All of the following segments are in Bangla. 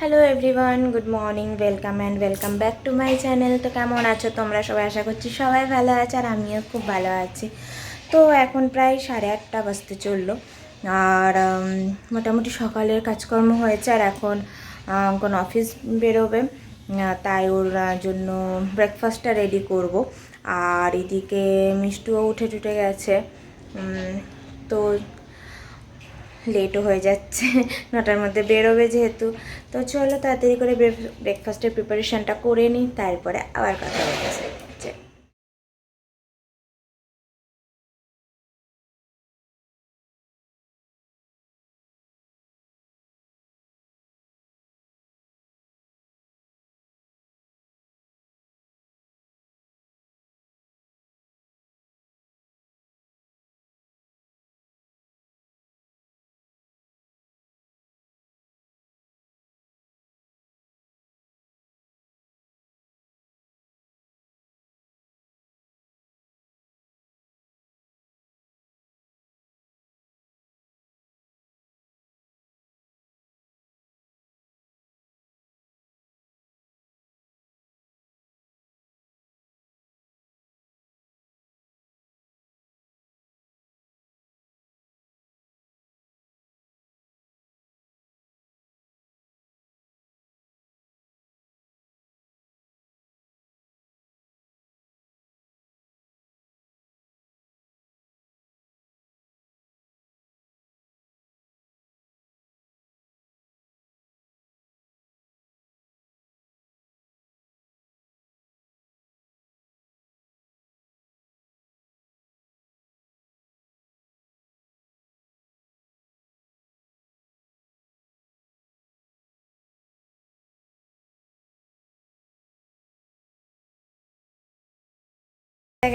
Hello everyone, good morning, welcome back to my channel. তো কেমন আছো তোমরা সবাই? আশা করছি সবাই ভালো আছে আর আমিও খুব ভালো আছি। তো এখন প্রায় 8:30 বাজতে চললো আর মোটামুটি সকালের কাজকর্ম হয়েছে আর এখন কোন অফিস বেরোবে, তাই ওর জন্য ব্রেকফাস্টটা রেডি করব। আর এদিকে মিষ্টুও উঠে টুটে গেছে, তো লেটও হয়ে যাচ্ছে, 9টার মধ্যে বেরোবে যেহেতু। তো চলো তাড়াতাড়ি করে ব্রেকফাস্টের প্রিপারেশানটা করে নিই, তারপরে আবার কথা বলতে।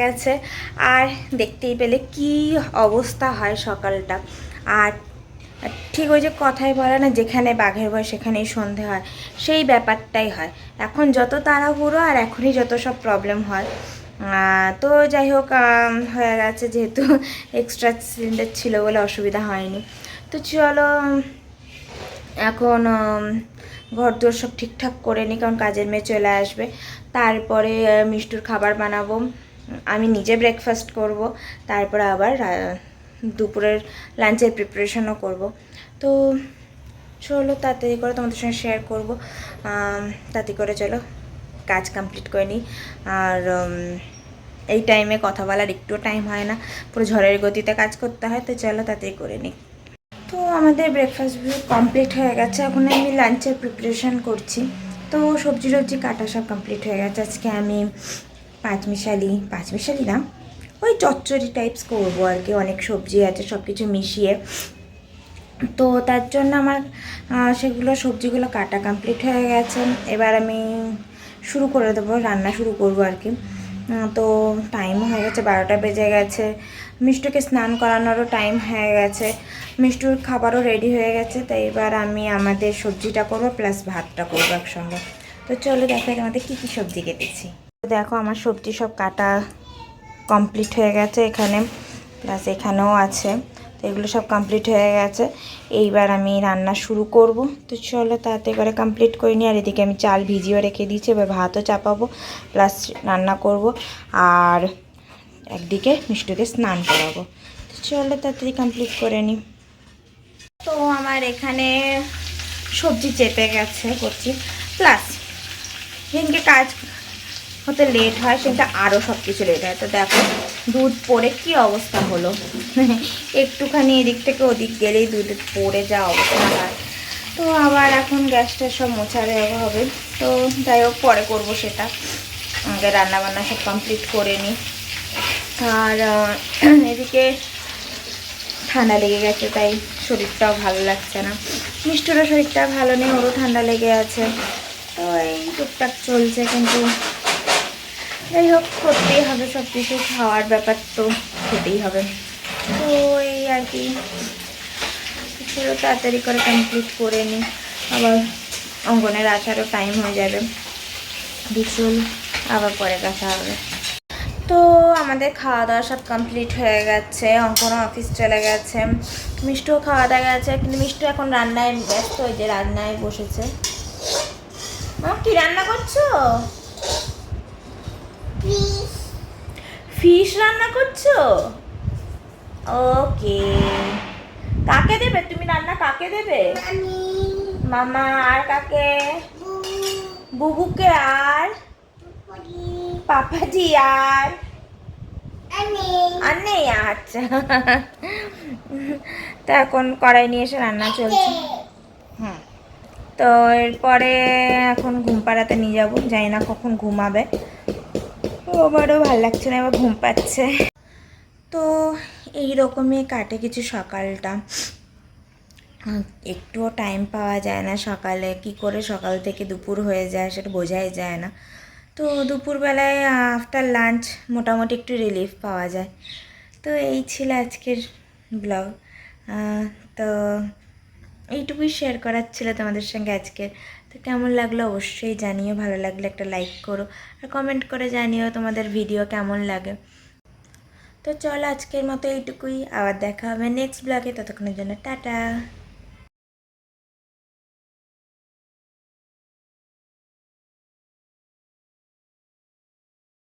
গেছে আর দেখতেই পেলে কি অবস্থা হয় সকালটা। আর ঠিক ওই যে কথাই বলে না, যেখানে বাঘের ভয় সেখানেই সন্ধে হয়, সেই ব্যাপারটাই হয়। এখন যত তাড়াহুড়ো আর এখনই যত সব প্রবলেম হয়। তো যাই হোক, হয়ে গেছে, যেহেতু এক্সট্রা সিলিন্ডার ছিল বলে অসুবিধা হয়নি। তো চলো এখন ঘর দোর সব ঠিকঠাক করে নিই, কারণ কাজের মেয়ে চলে আসবে। তারপরে মিষ্টুর খাবার বানাবো, আমি নিজে ব্রেকফাস্ট করব, তারপরে আবার দুপুরের লাঞ্চের প্রিপারেশনও করব। তো চলো তাড়াতাড়ি করে তোমাদের সঙ্গে শেয়ার করবো, তাড়াতাড়ি করে চলো কাজ কমপ্লিট করে নিই। আর এই টাইমে কথা বলার একটুও টাইম হয় না, পুরো ঝড়ের গতিতে কাজ করতে হয়। তো চলো তাড়াতাড়ি করে নিই। তো আমাদের ব্রেকফাস্ট কমপ্লিট হয়ে গেছে, এখন আমি লাঞ্চের প্রিপারেশান করছি। তো সবজি কাটা সব কমপ্লিট হয়ে গেছে। আজকে আমি পাঁচমিশালি না, ওই চচ্চড়ি টাইপস করবো আর কি। অনেক সবজি আছে, সব কিছু মিশিয়ে। তো তার জন্য আমার সবজিগুলো কাটা কমপ্লিট হয়ে গেছে। এবার আমি শুরু করে দেবো, রান্না শুরু করবো আর কি। তো টাইমও হয়ে গেছে, 12টা বেজে গেছে। মিষ্টুকে স্নান করানোরও টাইম হয়ে গেছে, মিষ্টুর খাবারও রেডি হয়ে গেছে। তাই এবার আমি আমাদের সবজিটা করবো প্লাস ভাতটা করবো একসঙ্গে। তো চলো দেখো আমাদের কী কী সবজি কেটেছি। দেখো আমার সবজি সব কাটা কমপ্লিট হয়ে গেছে, এখানে প্লাস এখানেও আছে। তো এগুলো সব কমপ্লিট হয়ে গেছে, এইবার আমি রান্না শুরু করব। তো চলো তাড়াতাড়ি করে কমপ্লিট করে নিই। আর এদিকে আমি চাল ভিজিয়েও রেখে দিয়েছি, এবার ভাতও চাপাবো প্লাস রান্না করব, আর একদিকে মিষ্টুকে স্নান করাবো। তো চলো তাড়াতাড়ি কমপ্লিট করে নিই। তো আমার এখানে সবজি চেপে গেছে করছি, প্লাস যেদিনকে কাজ হতে লেট হয় সেটা আরও সব কিছু লেট হয়। তো দেখো দুধ পড়ে কি অবস্থা হলো, একটুখানি এদিক থেকে ওদিক গেলেই দুধ পড়ে যা অবস্থা হয়। তো আবার এখন গ্যাসটা সব মোছা দেওয়া হবে। তো যাই হোক পরে করবো সেটা, আমাদের রান্নাবান্না সব কমপ্লিট করে নিই। আর এদিকে ঠান্ডা লেগে গেছে, তাই শরীরটাও ভালো লাগছে না। মিষ্টুরও শরীরটা ভালো নেই, ওরও ঠান্ডা লেগে আছে। তো এই টুকটাক চলছে, কিন্তু যাই হোক করতেই হবে, সব কিছু খাওয়ার ব্যাপার তো খেতেই হবে। তো এই আর কি, চলো তাড়াতাড়ি করে কমপ্লিট করে নিই, আবার অঙ্গনের আসারও টাইম হয়ে যাবে। বিচুল আবার পরে কথা হবে। তো আমাদের খাওয়া দাওয়া সব কমপ্লিট হয়ে গেছে, অঙ্কনও অফিস চলে গেছে, মিষ্টুও খাওয়া দাওয়া গেছে। কিন্তু মিষ্টু এখন রান্নায় ব্যস্ত, ওই যে রান্নায় বসেছে। কি রান্না করছো? ফিশ রান্না করছো? ওকে। কাকে দেবে তুমি রান্না? কাকে দেবে? মামা আর কাকে? বুবুকে আর পাপাজি আর আর নেই? আচ্ছা। তো এখন কড়াই নিয়ে এসে রান্না চলছে। হুম। তো এরপরে এখন ঘুম পাড়াতে নিয়ে যাবো, জানি না কখন ঘুমাবে। ও আমারও ভালো লাগছে না, এবার ঘুম পাচ্ছে। তো এইরকমই কাটে কিছু সকালটা। একটুও টাইম পাওয়া যায় না সকালে, কি করে সকাল থেকে দুপুর হয়ে যায় সেটা বোঝাই যায় না। তো দুপুরবেলায় আফটার লাঞ্চ মোটামুটি একটু রিলিফ পাওয়া যায়। তো এই ছিল আজকের ব্লগ। তো এইটুকুই শেয়ার করার ছিল তোমাদের সঙ্গে আজকে। তো কেমন লাগলো অবশ্যই জানিও, ভালো লাগলে একটা লাইক করো আর কমেন্ট করে জানিও তোমাদের ভিডিও কেমন লাগে। তো চলো আজকের মতো এইটুকুই, আবার দেখা হবে নেক্সট ব্লগে, ততক্ষণের জন্য টাটা।